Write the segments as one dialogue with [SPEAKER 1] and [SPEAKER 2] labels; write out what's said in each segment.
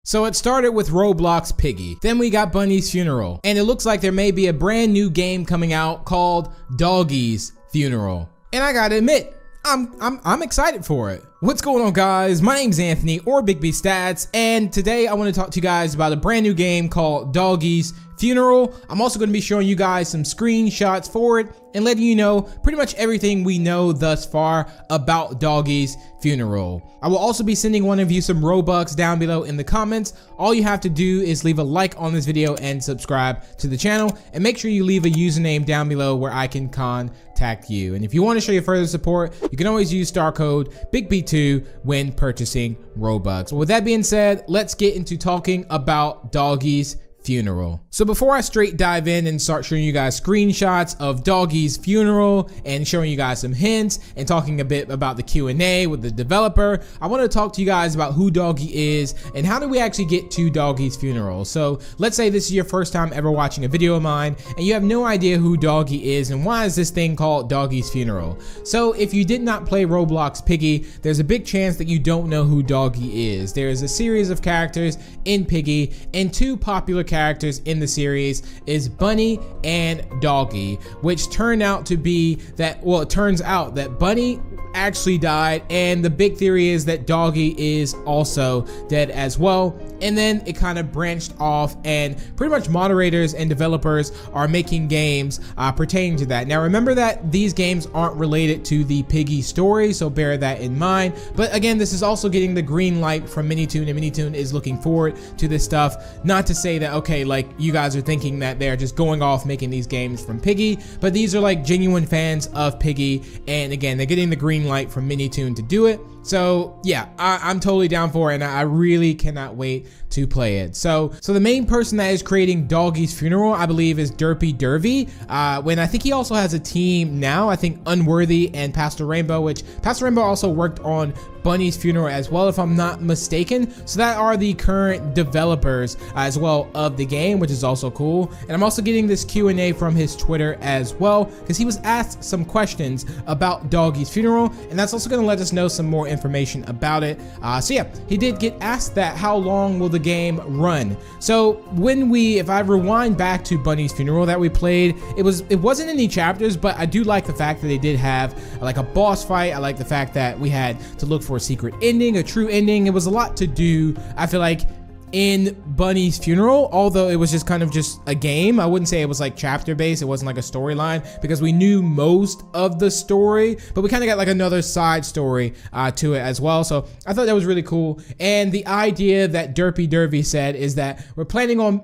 [SPEAKER 1] So it started with Roblox Piggy, then we got Bunny's Funeral, and it looks like there may be a brand new game coming out called DOGGY'S Funeral. And I gotta admit, I'm excited for it. What's going on, guys? My name's Anthony, or Big B Stats, and today I want to talk to you guys about a brand new game called DOGGY'S Funeral. I'm also going to be showing you guys some screenshots for it and letting you know pretty much everything we know thus far about DOGGY'S Funeral. I will also be sending one of you some Robux down below in the comments. All you have to do is leave a like on this video and subscribe to the channel, and make sure you leave a username down below where I can contact you. And if you want to show your further support, you can always use star code BIGB2 when purchasing Robux. With that being said, let's get into talking about DOGGY'S Funeral. So before I straight dive in and start showing you guys screenshots of DOGGY'S Funeral and showing you guys some hints and talking a bit about the Q&A with the developer, I want to talk to you guys about who DOGGY is and how do we actually get to DOGGY'S Funeral. So let's say this is your first time ever watching a video of mine and you have no idea who DOGGY is and why is this thing called DOGGY'S Funeral. So if you did not play Roblox Piggy, there's a big chance that you don't know who DOGGY is. There is a series of characters in Piggy, and two popular characters in the series is Bunny and Doggy, which turned out to be that, well, it turns out that Bunny actually died, and the big theory is that Doggy is also dead as well. And then it kind of branched off, and pretty much moderators and developers are making games pertaining to that. Now remember that these games aren't related to the Piggy story, so bear that in mind. But again, this is also getting the green light from Minitoon, and Minitoon is looking forward to this stuff. Not to say that, okay, like you guys are thinking that they're just going off making these games from Piggy, but these are like genuine fans of Piggy, and again, they're getting the green light from Minitoon to do it. So yeah, I'm totally down for it, and I really cannot wait to play it. So the main person that is creating DOGGY'S Funeral, I believe, is Derpy. When I think he also has a team now, I think Unworthy and Pastor Rainbow, which Pastor Rainbow also worked on Bunny's Funeral as well, if I'm not mistaken. So that are the current developers as well of the game, which is also cool. And I'm also getting this Q&A from his Twitter as well, because he was asked some questions about DOGGY'S Funeral, and that's also going to let us know some more information about it. So yeah, he did get asked that, how long will the game run? So if I rewind back to Bunny's Funeral that we played, it wasn't any chapters, but I do like the fact that they did have like a boss fight. I like the fact that we had to look for a secret ending, a true ending. It was a lot to do, I feel like, in Bunny's Funeral, although it was just kind of just a game. I wouldn't say it was like chapter based. It wasn't like a storyline, because we knew most of the story, but we kind of got like another side story to it as well. So I thought that was really cool. And the idea that Derpy said is that we're planning on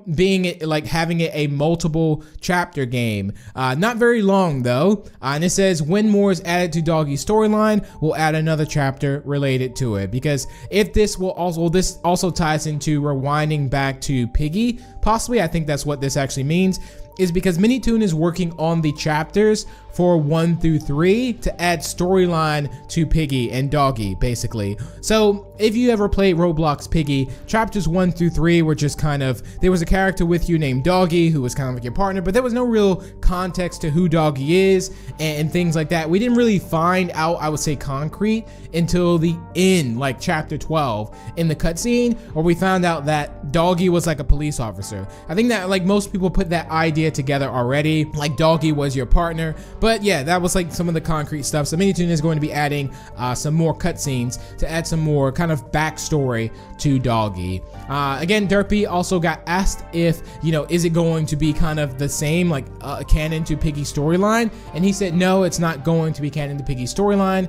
[SPEAKER 1] having it a multiple chapter game. Not very long though. And it says when more is added to DOGGY's storyline, we'll add another chapter related to it, because if this also ties into rewinding back to Piggy, possibly. I think that's what this actually means, is because Minitoon is working on the chapters for 1 through 3 to add storyline to Piggy and DOGGY, basically. So if you ever played Roblox Piggy, chapters 1 through 3 were just kind of, there was a character with you named Doggy who was kind of like your partner, but there was no real context to who Doggy is and things like that. We didn't really find out, I would say, concrete until the end, like chapter 12 in the cutscene, where we found out that Doggy was like a police officer. I think that like most people put that idea together already, like Doggy was your partner. But yeah, that was like some of the concrete stuff. So Minitoon is going to be adding some more cutscenes to add some more kind of backstory to Doggy. Again, Derpy also got asked if, is it going to be kind of the same, like canon to Piggy's storyline? And he said, no, it's not going to be canon to Piggy's storyline.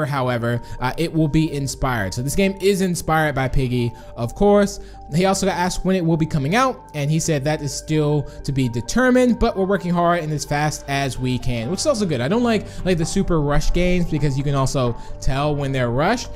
[SPEAKER 1] However, it will be inspired. So this game is inspired by Piggy, of course. He also got asked when it will be coming out, and he said that is still to be determined, but we're working hard and as fast as we can, which is also good. I don't like the super rush games, because you can also tell when they're rushed.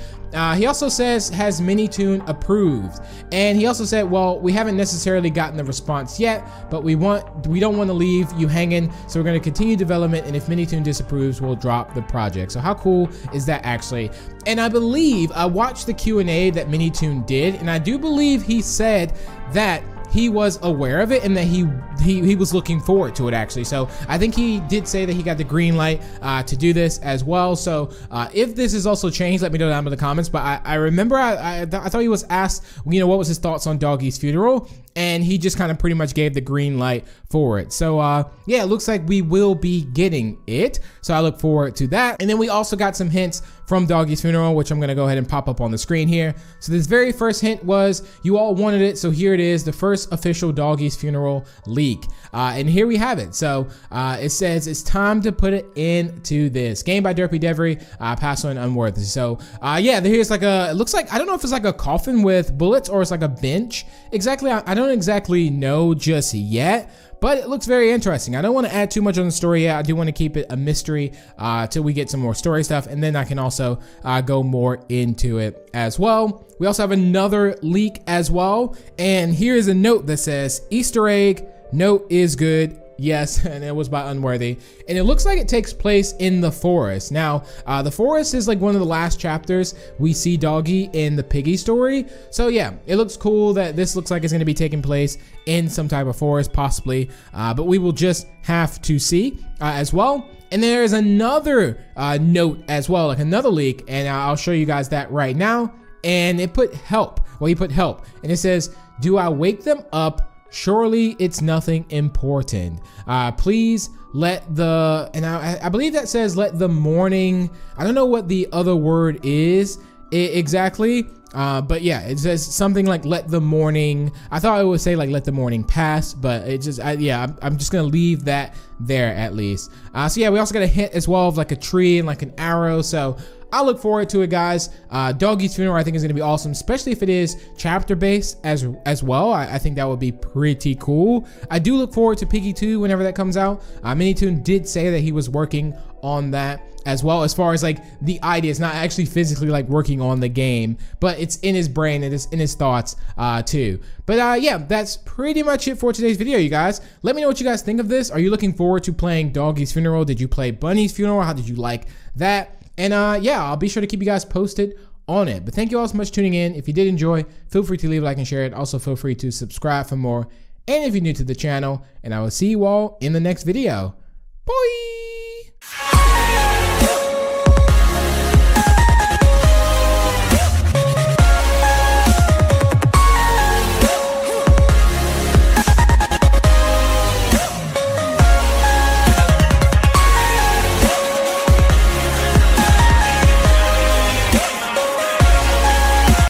[SPEAKER 1] He also says, has Minitoon approved? And he also said, well, we haven't necessarily gotten the response yet, but we don't want to leave you hanging, so we're going to continue development, and if Minitoon disapproves, we'll drop the project. So how cool is that, actually? And I believe I watched the Q&A that Minitoon did, and I do believe he said that he was aware of it and that he was looking forward to it actually. So I think he did say that he got the green light to do this as well. So if this is also changed, let me know down in the comments. But I remember I thought he was asked, you know, what was his thoughts on Doggy's funeral, and he just kind of pretty much gave the green light for it. So yeah, it looks like we will be getting it. So I look forward to that. And then we also got some hints from Doggy's funeral, which I'm gonna go ahead and pop up on the screen here. So this very first hint was, you all wanted it, so here it is, the first official Doggy's funeral leak. And here we have it. So it says it's time to put it into this game by Derpy Devery, Pass on Unworthy. So yeah, here's like it looks like, I don't know if it's like a coffin with bullets or it's like a bench. Exactly, I don't exactly know just yet, but it looks very interesting. I don't want to add too much on the story yet. I do want to keep it a mystery till we get some more story stuff, and then I can also go more into it as well. We also have another leak as well, and here is a note that says, Easter egg, note is good. Yes, and it was by Unworthy, and it looks like it takes place in the forest. Now, the forest is like one of the last chapters we see Doggy in the Piggy story. So yeah, it looks cool that this looks like it's going to be taking place in some type of forest, possibly, but we will just have to see as well. And there's another note as well, like another leak, and I'll show you guys that right now. And it put help. Well, he put help, and it says, "Do I wake them up? Surely it's nothing important. Please let the," and I believe that says let the morning, I don't know what the other word is exactly, but yeah, it says something like let the morning, I thought it would say like let the morning pass, but it just, yeah, I'm just gonna leave that there at least. So yeah, we also got a hint as well of like a tree and like an arrow, so I look forward to it, guys. Doggy's funeral, I think, is going to be awesome, especially if it is chapter based as well. I think that would be pretty cool. I do look forward to Piggy 2 whenever that comes out. Minitoon did say that he was working on that as well, as far as like the idea. It's not actually physically like working on the game, but it's in his brain and it's in his thoughts too. But yeah, that's pretty much it for today's video, you guys. Let me know what you guys think of this. Are you looking forward to playing Doggy's funeral? Did you play Bunny's funeral? How did you like that? And yeah, I'll be sure to keep you guys posted on it. But thank you all so much for tuning in. If you did enjoy, feel free to leave a like and share it. Also, feel free to subscribe for more. And if you're new to the channel, and I will see you all in the next video. Bye!